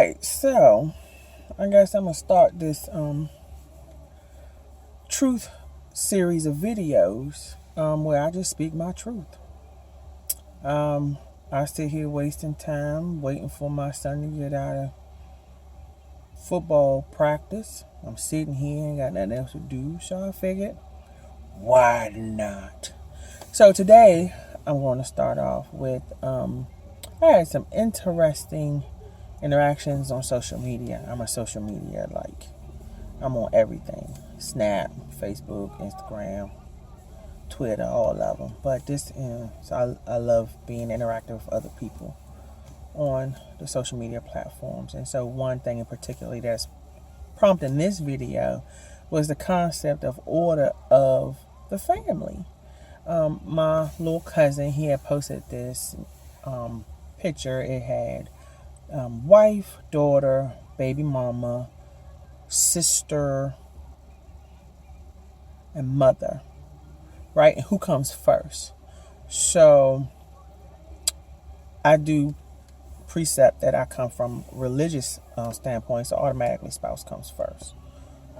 right, so I guess I'm gonna start this truth series of videos where I just speak my truth. Um, I sit here wasting time waiting for my son to get out of football practice. I'm sitting here, ain't got nothing else to do, so I figured, why not? So today I'm going to start off with I had some interesting interactions on social media. I'm a social media I'm on everything: Snap, Facebook, Instagram, Twitter, all of them. But so I love being interactive with other people on the social media platforms. And so one thing in particular that's prompting this video was the concept of order of the family. My little cousin, he had posted this picture. It had wife, daughter, baby mama, sister, and mother, right? And who comes first? So I do precept that I come from religious standpoint, so automatically spouse comes first,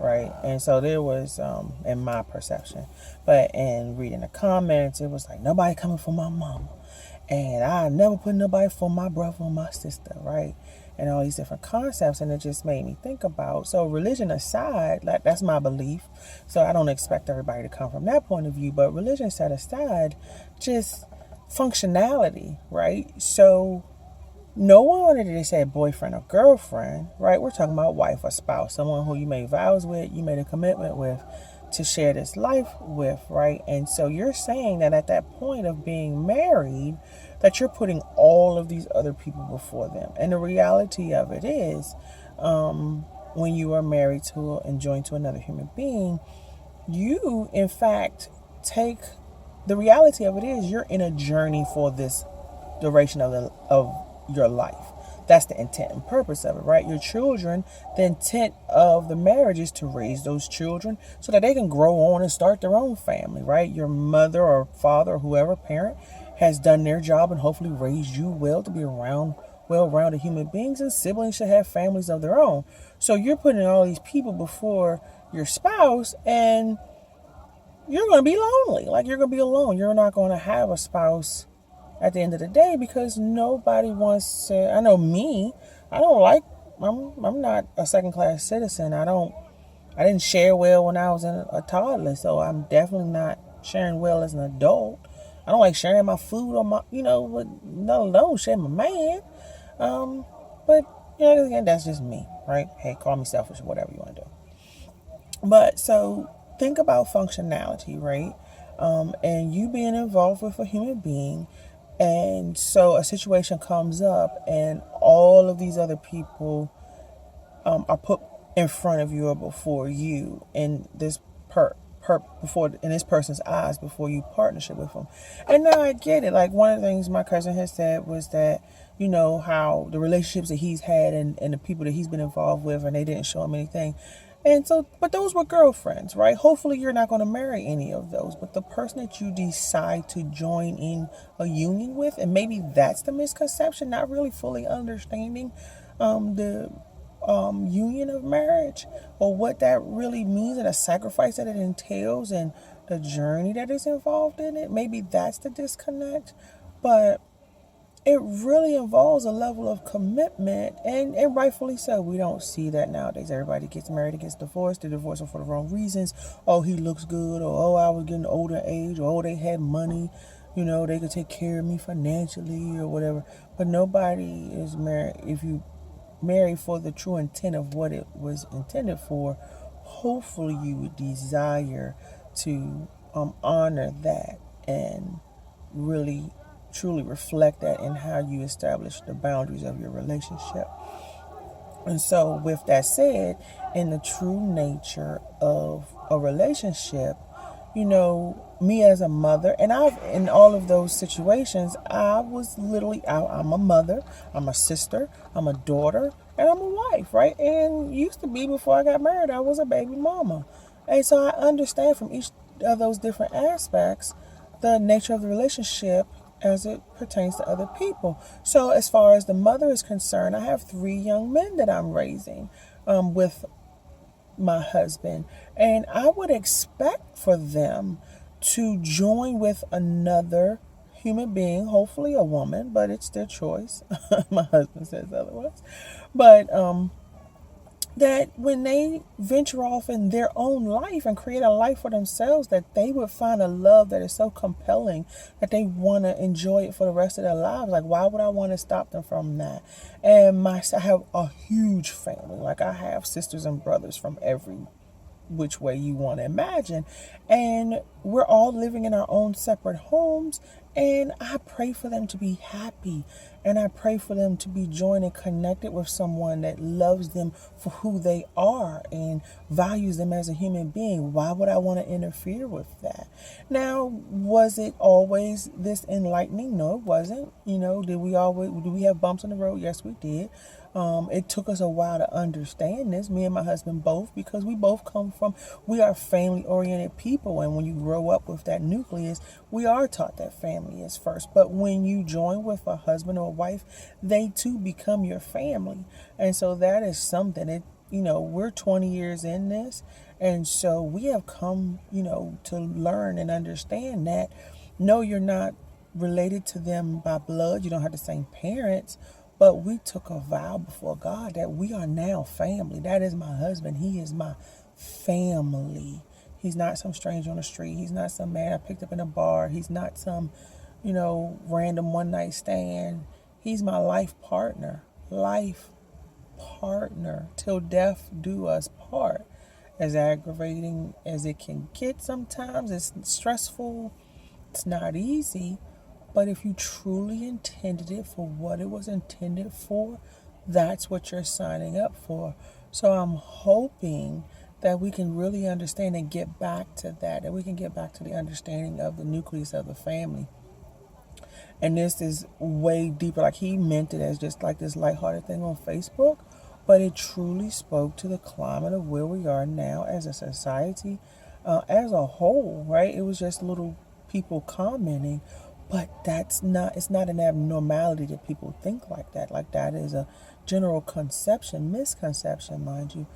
right? And so there was, in my perception, but in reading the comments, it was like, nobody coming for my mama, and I never put nobody for my brother or my sister, right? And all these different concepts, and it just made me think about, so religion aside, like that's my belief, so I don't expect everybody to come from that point of view, but religion set aside, just functionality, right? So no one wanted to say boyfriend or girlfriend, right? We're talking about wife or spouse, someone who you made vows with, you made a commitment with to share this life with, right? And so you're saying that at that point of being married, that you're putting all of these other people before them. And the reality of it is, when you are married to and joined to another human being, you, in fact, the reality of it is you're in a journey for this duration of your life. That's the intent and purpose of it, right? Your children, the intent of the marriage is to raise those children so that they can grow on and start their own family, right? Your mother or father or whoever parent has done their job and hopefully raised you well to be around well-rounded human beings, and siblings should have families of their own. So you're putting all these people before your spouse, and you're going to be lonely. Like, you're going to be alone. You're not going to have a spouse at the end of the day, because nobody wants to. I know me, I'm not a second class citizen. I didn't share well when I was a toddler, so I'm definitely not sharing well as an adult. I don't like sharing my food or my, with no alone sharing my man. But again, that's just me, right? Hey, call me selfish or whatever you want to do. But so think about functionality, right? And you being involved with a human being. And so a situation comes up and all of these other people are put in front of you or before you in this in this person's eyes before you partnership with them. And now I get it. Like, one of the things my cousin has said was that, how the relationships that he's had and the people that he's been involved with, and they didn't show him anything. And so, but those were girlfriends, right? Hopefully you're not going to marry any of those, but the person that you decide to join in a union with, and maybe that's the misconception, not really fully understanding the union of marriage, or what that really means, and the sacrifice that it entails, and the journey that is involved in it. Maybe that's the disconnect, but it really involves a level of commitment, and rightfully so. We don't see that nowadays. Everybody gets married and gets divorced. They divorce them for the wrong reasons. Oh, he looks good, or oh, I was getting older age, or oh, they had money, they could take care of me financially or whatever. But nobody is married. If you marry for the true intent of what it was intended for, hopefully you would desire to honor that and really truly reflect that in how you establish the boundaries of your relationship. And so with that said, in the true nature of a relationship, me as a mother, and in all of those situations, I was literally, I'm a mother, I'm a sister, I'm a daughter, and I'm a wife, right? And used to be, before I got married, I was a baby mama. And so I understand from each of those different aspects the nature of the relationship as it pertains to other people. So as far as the mother is concerned, I have 3 young men that I'm raising with my husband, and I would expect for them to join with another human being, hopefully a woman, but it's their choice. My husband says otherwise. But that when they venture off in their own life and create a life for themselves, that they would find a love that is so compelling that they want to enjoy it for the rest of their lives. Like, why would I want to stop them from that? And I have a huge family. Like, I have sisters and brothers from every which way you want to imagine, and we're all living in our own separate homes, and I pray for them to be happy, and I pray for them to be joined and connected with someone that loves them for who they are and values them as a human being. Why would I want to interfere with that? Now, was it always this enlightening? No, it wasn't. Did we have bumps in the road? Yes, we did. It took us a while to understand this, me and my husband both, because we are family oriented people. And when you grow up with that nucleus, we are taught that family is first. But when you join with a husband or a wife, they too become your family. And so that is something that, we're 20 years in this. And so we have come, to learn and understand that, no, you're not related to them by blood. You don't have the same parents. But we took a vow before God that we are now family. That is my husband. He is my family. He's not some stranger on the street. He's not some man I picked up in a bar. He's not some, random one night stand. He's my life partner. Life partner. Till death do us part. As aggravating as it can get sometimes, it's stressful. It's not easy. But if you truly intended it for what it was intended for, that's what you're signing up for. So I'm hoping that we can really understand and get back to that we can get back to the understanding of the nucleus of the family. And this is way deeper. Like, he meant it as just like this lighthearted thing on Facebook, but it truly spoke to the climate of where we are now as a society, as a whole, right? It was just little people commenting. But it's not an abnormality that people think like that. Like, that is a general misconception, mind you.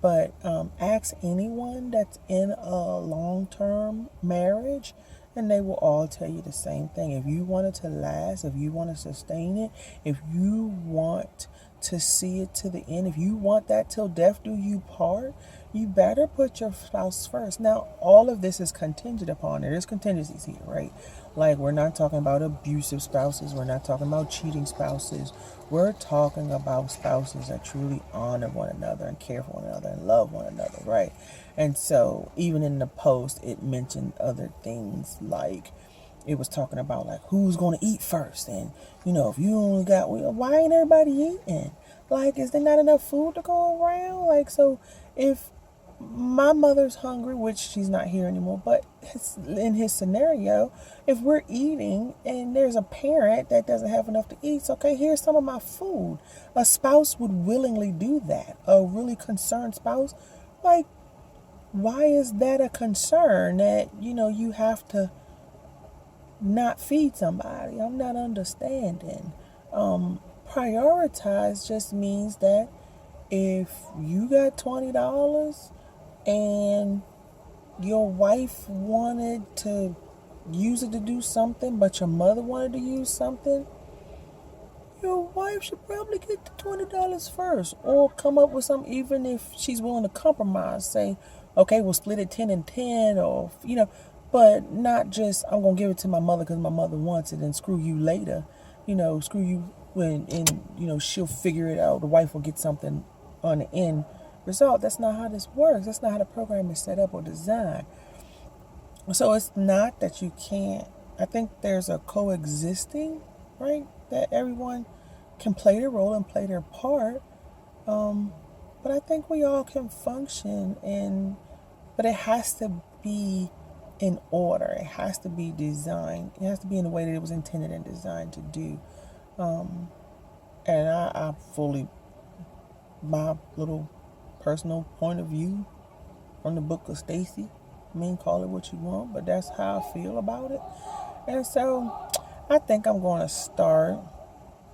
But ask anyone that's in a long-term marriage, and they will all tell you the same thing. If you want it to last, if you want to sustain it, if you want to see it to the end, if you want that till death do you part, you better put your spouse first. Now, all of this is contingent upon. There's contingencies here, right? Like, we're not talking about abusive spouses. We're not talking about cheating spouses. We're talking about spouses that truly honor one another and care for one another and love one another, right? And so even in the post, it mentioned other things, like it was talking about like who's going to eat first. And, if you only got, why ain't everybody eating? Like, is there not enough food to go around? Like, so if my mother's hungry, which she's not here anymore, but in his scenario, if we're eating and there's a parent that doesn't have enough to eat, so, okay, here's some of my food. A spouse would willingly do that. A really concerned spouse, like, why is that a concern that, you have to not feed somebody? I'm not understanding. Prioritize just means that if you got $20 and your wife wanted to use it to do something, but your mother wanted to use something, your wife should probably get the $20 first, or come up with something. Even if she's willing to compromise, say, okay, we'll split it 10 and 10, or, but not just, I'm going to give it to my mother because my mother wants it, and screw you later, screw you when, and, she'll figure it out. The wife will get something on the end result. That's not how this works. That's not how the program is set up or designed. So it's not that you can't. I think there's a coexisting, right? That everyone can play their role and play their part. But I think we all can function, but it has to be in order. It has to be designed. It has to be in the way that it was intended and designed to do. And I fully, my little personal point of view from the book of Stacy, call it what you want, but that's how I feel about it. And so I think I'm going to start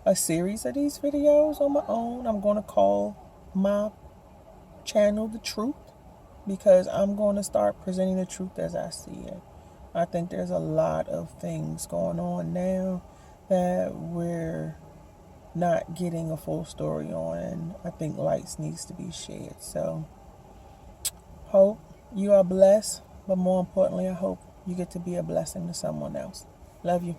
a series of these videos on my own. I'm going to call my channel The Truth, because I'm going to start presenting the truth as I see it. I think there's a lot of things going on now that we're not getting a full story on, and I think lights needs to be shed. So hope you are blessed, but more importantly, I hope you get to be a blessing to someone else. Love you.